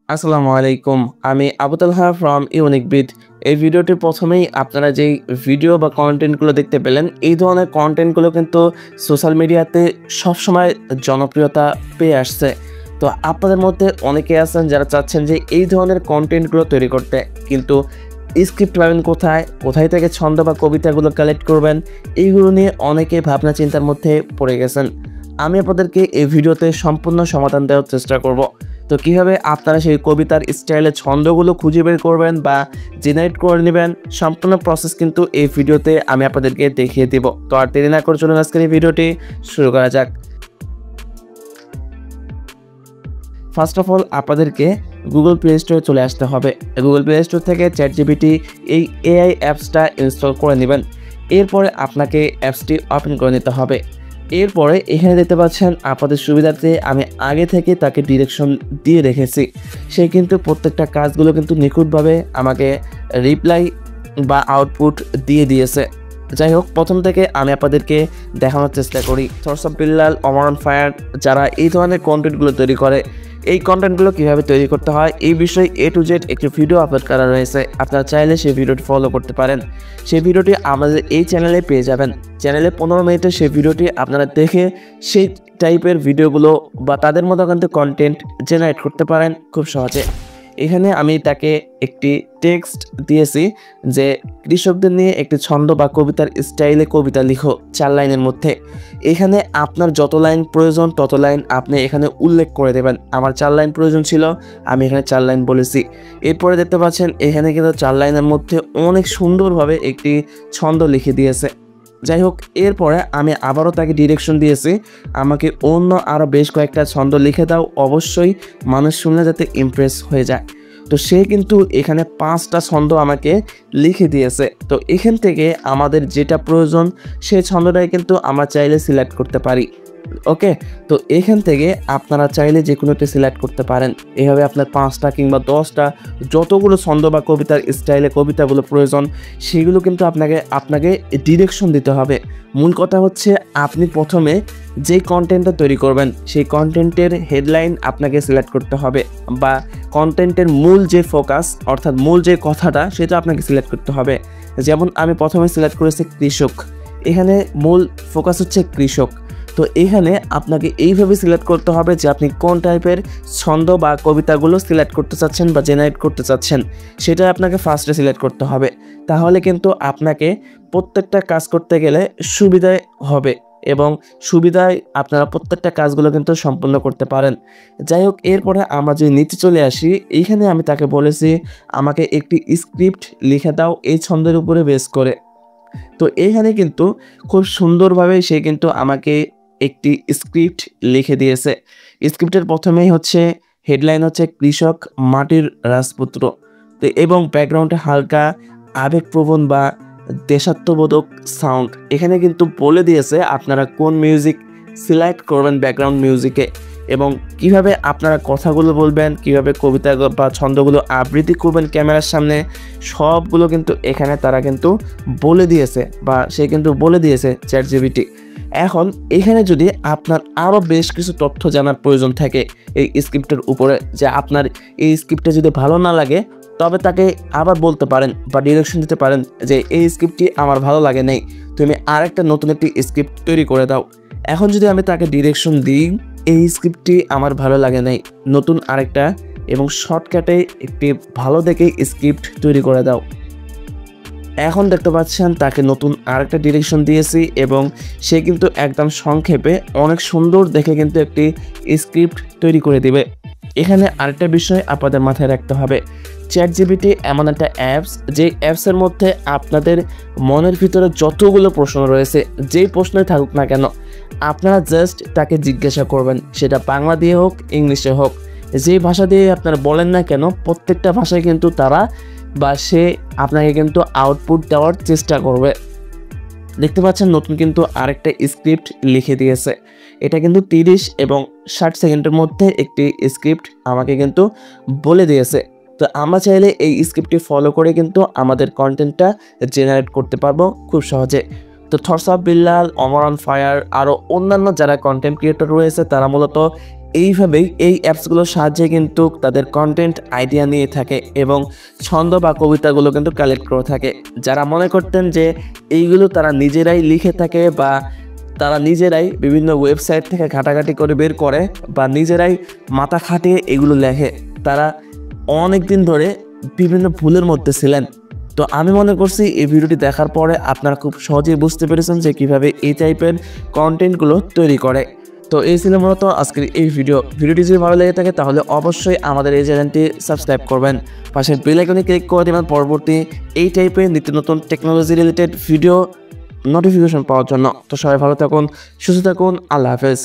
আসসালামু আলাইকুম। আমি আবু তালহা ফ্রম ইউনিক বিট। এই ভিডিওটির প্রথমেই আপনারা যেই ভিডিও বা কন্টেন্টগুলো দেখতে পেলেন, এই ধরনের কন্টেন্টগুলো কিন্তু সোশ্যাল মিডিয়াতে সবসময় জনপ্রিয়তা পেয়ে আসছে। তো আপনাদের মধ্যে অনেকে আছেন যারা চাচ্ছেন যে এই ধরনের কন্টেন্টগুলো তৈরি করতে, কিন্তু স্ক্রিপ্ট পাবেন কোথায়, কোথায় থেকে ছন্দ বা কবিতাগুলো কালেক্ট করবেন, এইগুলো নিয়ে অনেকে ভাবনা চিন্তার মধ্যে পড়ে গেছেন। আমি আপনাদেরকে এই ভিডিওতে সম্পূর্ণ সমাধান দেওয়ার চেষ্টা করব। তো কীভাবে আপনারা সেই কবিতার স্টাইলে ছন্দগুলো খুঁজে বের করবেন বা জেনারেট করে নেবেন, সম্পূর্ণ প্রসেস কিন্তু এই ভিডিওতে আমি আপনাদেরকে দেখিয়ে দেব। তো আর দেরি না করে চলুন আজকের এই ভিডিওটি শুরু করা যাক। ফার্স্ট অফ অল আপনাদেরকে গুগল প্লে স্টোরে চলে আসতে হবে। গুগল প্লে স্টোর থেকে চ্যাটজিপিটি এই এআই অ্যাপসটা ইনস্টল করে নেবেন। এরপরে আপনাকে অ্যাপসটি ওপেন করে নিতে হবে। এরপরে এখানে দেখতে পাচ্ছেন আপনাদের সুবিধার্থে আমি আগে থেকে তাকে ডিরেকশন দিয়ে রেখেছি। সে কিন্তু প্রত্যেকটা কাজগুলো কিন্তু নিখুঁতভাবে আমাকে রিপ্লাই বা আউটপুট দিয়ে দিয়েছে। যাই হোক, প্রথম থেকে আমি আপনাদেরকে দেখানোর চেষ্টা করি। Thoughts of Billal, Omar on fire যারা এই ধরনের কন্টেন্টগুলো তৈরি করে, এই কন্টেন্টগুলো কীভাবে তৈরি করতে হয় এই বিষয়ে A to Z একটি ভিডিও আপলোড করা রয়েছে। আপনারা চাইলে সেই ভিডিওটি ফলো করতে পারেন। সেই ভিডিওটি আমাদের এই চ্যানেলে পেয়ে যাবেন। চ্যানেলে 15 মিনিটের সেই ভিডিওটি আপনারা দেখে সেই টাইপের ভিডিওগুলো বা তাদের মতো কিন্তু কন্টেন্ট জেনারেট করতে পারেন খুব সহজে। এখানে আমি তাকে একটি টেক্সট দিয়েছি যে কৃষকদের নিয়ে একটি ছন্দ বা কবিতার স্টাইলে কবিতা লিখো 4 লাইনের মধ্যে। এখানে আপনার যত লাইন প্রয়োজন তত লাইন আপনি এখানে উল্লেখ করে দেবেন। আমার 4 লাইন প্রয়োজন ছিল, আমি এখানে 4 লাইন বলেছি। এরপরে দেখতে পাচ্ছেন এখানে কিন্তু 4 লাইনের মধ্যে অনেক সুন্দরভাবে একটি ছন্দ লিখে দিয়েছে। যাই হোক, এরপরে আমি আবারও তাকে ডিরেকশন দিয়েছি, আমাকে অন্য আরও বেশ কয়েকটা ছন্দ লিখে দাও, অবশ্যই মানুষ শুনলে যাতে ইমপ্রেস হয়ে যায়। তো সে কিন্তু এখানে 5টা ছন্দ আমাকে লিখে দিয়েছে। তো এখান থেকে আমাদের যেটা প্রয়োজন সেই ছন্দটাই কিন্তু আমরা চাইলে সিলেক্ট করতে পারি। ওকে, তো এখান থেকে আপনারা চাইলে যে কোনোটি সিলেক্ট করতে পারেন। এভাবে আপনার 5টা কিংবা 10টা যতগুলো ছন্দ বা কবিতার স্টাইলে কবিতাগুলো প্রয়োজন সেগুলো কিন্তু আপনাকে ডিরেকশন দিতে হবে। মূল কথা হচ্ছে আপনি প্রথমে যে কন্টেন্টটা তৈরি করবেন সেই কন্টেন্টের হেডলাইন আপনাকে সিলেক্ট করতে হবে, বা কন্টেন্টের মূল যে ফোকাস অর্থাৎ মূল যে কথাটা সেটা আপনাকে সিলেক্ট করতে হবে। যেমন আমি প্রথমে সিলেক্ট করেছি কৃষক, এখানে মূল ফোকাস হচ্ছে কৃষক। তো এখানে আপনাকে এইভাবে সিলেক্ট করতে হবে যে আপনি কোন টাইপের ছন্দ বা কবিতাগুলো সিলেক্ট করতে চাচ্ছেন বা জেনারেট করতে চাচ্ছেন সেটা আপনাকে ফার্স্টে সিলেক্ট করতে হবে। তাহলে কিন্তু আপনাকে প্রত্যেকটা কাজ করতে গেলে সুবিধায় হবে এবং সুবিধায় আপনারা প্রত্যেকটা কাজগুলো কিন্তু সম্পূর্ণ করতে পারেন। যাই হোক, এরপরে আমরা যদি নিচে চলে আসি, এইখানে আমি তাকে বলেছি আমাকে একটি স্ক্রিপ্ট লিখে দাও এই ছন্দের উপরে বেস করে। তো এইখানে কিন্তু খুব সুন্দরভাবে সে কিন্তু আমাকে একটি স্ক্রিপ্ট লিখে দিয়েছে। স্ক্রিপ্টের প্রথমেই হচ্ছে হেডলাইন হচ্ছে কৃষক মাটির রাজপুত্র, তো এবং ব্যাকগ্রাউন্ডে হালকা আবেগপ্রবণ বা দেশাত্মবোধক সাউন্ড। এখানে কিন্তু বলে দিয়েছে আপনারা কোন মিউজিক সিলেক্ট করবেন ব্যাকগ্রাউন্ড মিউজিকে এবং কিভাবে আপনারা কথাগুলো বলবেন, কিভাবে কবিতা বা ছন্দগুলো আবৃত্তি করবেন ক্যামেরার সামনে, সবগুলো কিন্তু এখানে তারা কিন্তু বলে দিয়েছে বা সে কিন্তু বলে দিয়েছে চ্যাটজিপিটি। এখন এখানে যদি আপনার আরও বেশ কিছু তথ্য জানার প্রয়োজন থাকে এই স্ক্রিপ্টের উপরে, যে আপনার এই স্ক্রিপ্টে যদি ভালো না লাগে তবে তাকে আবার বলতে পারেন বা ডিরেকশন দিতে পারেন যে এই স্ক্রিপ্টটি আমার ভালো লাগে নাই, তুমি আরেকটা নতুন একটি স্ক্রিপ্ট তৈরি করে দাও। এখন যদি আমি তাকে ডিরেকশন দিই এই স্ক্রিপ্টটি আমার ভালো লাগে নাই, নতুন আরেকটা এবং শর্টকাটে একটি ভালো দেখে স্ক্রিপ্ট তৈরি করে দাও। এখন দেখতে পাচ্ছেন তাকে নতুন আরেকটা ডিরেকশন দিয়েছি এবং সে কিন্তু একদম সংক্ষেপে অনেক সুন্দর দেখে কিন্তু একটি স্ক্রিপ্ট তৈরি করে দিবে। এখানে আরেকটা বিষয় আপনাদের মাথায় রাখতে হবে, চ্যাটজিপিটি এমন একটা অ্যাপস, যে অ্যাপসের মধ্যে আপনাদের মনের ভিতরে যতগুলো প্রশ্ন রয়েছে, যেই প্রশ্নই থাকুক না কেন, আপনারা জাস্ট তাকে জিজ্ঞাসা করবেন, সেটা বাংলা দিয়ে হোক ইংলিশে হোক, যেই ভাষা দিয়ে আপনারা বলেন না কেন প্রত্যেকটা ভাষায় কিন্তু তারা বা সে আপনাকে কিন্তু আউটপুট দেওয়ার চেষ্টা করবে। দেখতে পাচ্ছেন নতুন কিন্তু আরেকটা স্ক্রিপ্ট লিখে দিয়েছে। এটা কিন্তু 30 এবং 60 সেকেন্ডের মধ্যে একটি স্ক্রিপ্ট আমাকে কিন্তু বলে দিয়েছে। তো আমরা চাইলে এই স্ক্রিপ্টটি ফলো করে কিন্তু আমাদের কন্টেন্টটা জেনারেট করতে পারবো খুব সহজে। তো thoughts of Billal, Omar on fire আরও অন্যান্য যারা কন্টেন্ট ক্রিয়েটর রয়েছে তারা মূলত এইভাবেই এই অ্যাপসগুলোর সাহায্যে কিন্তু তাদের কন্টেন্ট আইডিয়া নিয়ে থাকে এবং ছন্দ বা কবিতাগুলো কিন্তু কালেক্ট করে থাকে। যারা মনে করতেন যে এইগুলো তারা নিজেরাই লিখে থাকে বা তারা নিজেরাই বিভিন্ন ওয়েবসাইট থেকে ঘাটাঘাটি করে বের করে বা নিজেরাই মাথা খাটিয়ে এগুলো লেখে, তারা অনেক দিন ধরে বিভিন্ন ভুলের মধ্যে ছিলেন। তো আমি মনে করছি এই ভিডিওটি দেখার পরে আপনারা খুব সহজেই বুঝতে পেরেছেন যে কিভাবে এই টাইপের কন্টেন্টগুলো তৈরি করে। তো এই ছিল মূলত আজকের এই ভিডিওটি যদি ভালো লেগে থাকে তাহলে অবশ্যই আমাদের এই চ্যানেলটি সাবস্ক্রাইব করবেন, পাশের বেল আইকনে ক্লিক করে দেবেন পরবর্তী এই টাইপের নিত্য নতুন টেকনোলজি রিলেটেড ভিডিও নোটিফিকেশন পাওয়ার জন্য। তো সবাই ভালো থাকুন, সুস্থ থাকুন, আল্লাহ হাফেজ।